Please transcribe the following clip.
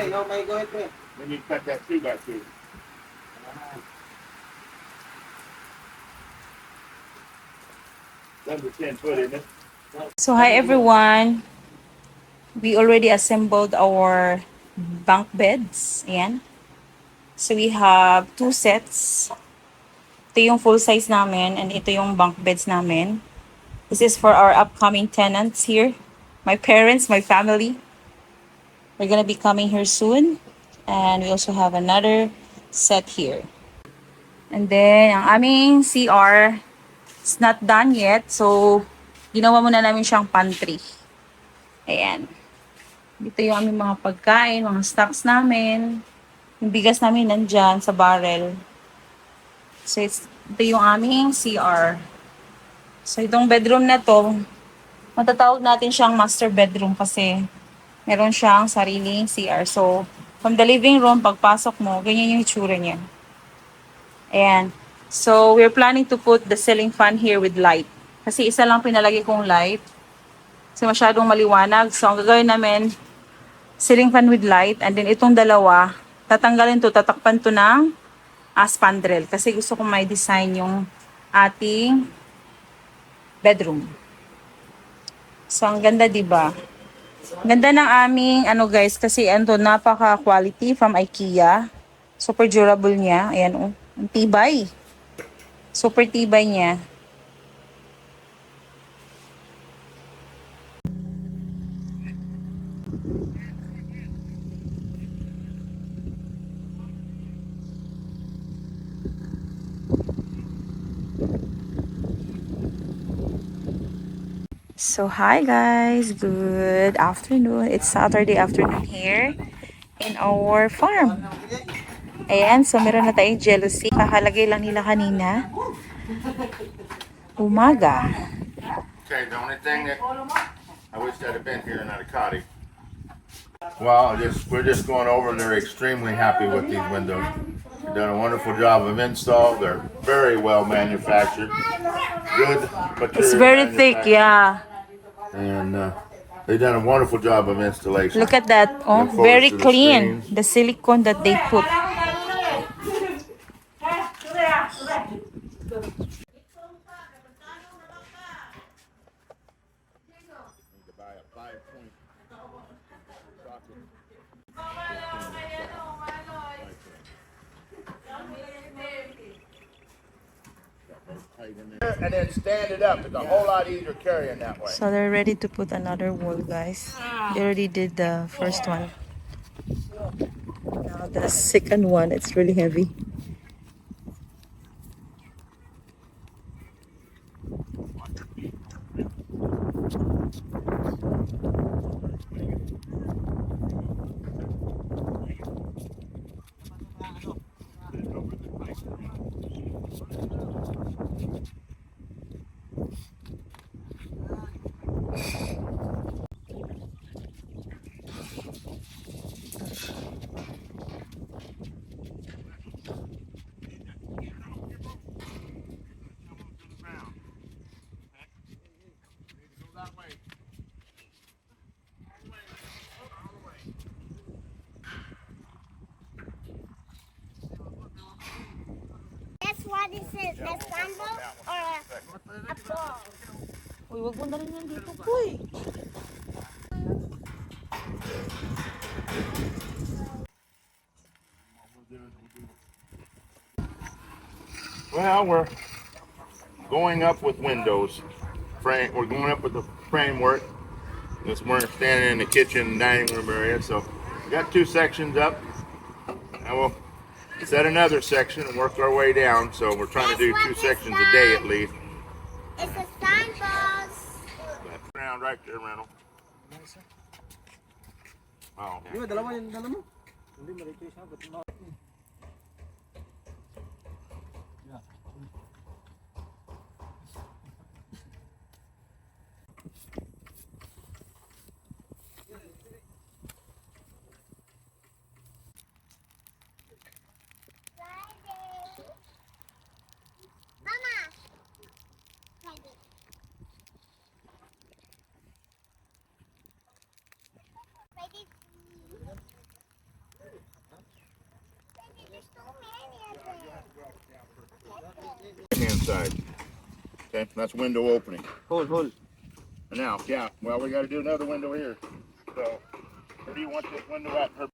Then you cut that 2x2. Under 10 foot, isn't it? So hi everyone. We already assembled our bunk beds. Ayan. So we have two sets. Ito yung full size namin and ito yung bunk beds namin. This is for our upcoming tenants here. My parents, my family. They're gonna be coming here soon. And we also have another set here. And then, ang aming CR is not done yet. So, ginawa muna namin siyang pantry. Ayan. Dito yung aming mga pagkain, mga stocks namin. Yung bigas namin nandyan sa barrel. So, ito yung aming CR. So, itong bedroom na to, matatawag natin siyang master bedroom kasi meron siyang sariling CR. So, from the living room, pagpasok mo, ganyan yung itsura niya. Ayan. So, we're planning to put the ceiling fan here with light. Kasi isa lang pinalagay kong light. Kasi masyadong maliwanag. So, ang gagawin namin, ceiling fan with light. And then, itong dalawa, tatanggalin to, tatakpan to ng spandrel. Kasi gusto kong may design yung ating bedroom. So, ang ganda, diba? Ganda ng aming, guys, kasi napaka-quality from IKEA. Super durable niya. Ayan, oh. Ang tibay. Super tibay niya. So, hi guys! Good afternoon. It's Saturday afternoon here in our farm. Ayan, so meron na tayong jalousie. Kakalagay lang nila kanina. Umaga. Okay, the only thing that I wish I'd have been here and not a cottage. Well, we're just going over. They're extremely happy with these windows. They've done a wonderful job of install. They're very well manufactured. Good material. It's very thick, yeah. And they've done a wonderful job of installation. Look at that. Oh, very clean. The silicone that they put. And then stand it up. It's a whole lot easier carrying that way. So they're ready to put another wall, guys. They already did the first one. Now the second one, it's really heavy. What is it? A sandal or a ball? Uy, wag mo na rin yan dito, boy. Well, we're going up with windows. We're going up with the framework. We're standing in the kitchen and dining room area. So we got two sections up. And we'll set another section and work our way down. So we're trying to do two sections a day at least. It's a sign box. That's around right there, Randall. Oh, okay. Dalawa yung dala mo. Hindi marito siya, ba't mo? There's so many of them. Hand side. Okay, that's window opening. Hold. And now, yeah, well, we got to do another window here. So, where do you want this window at? Her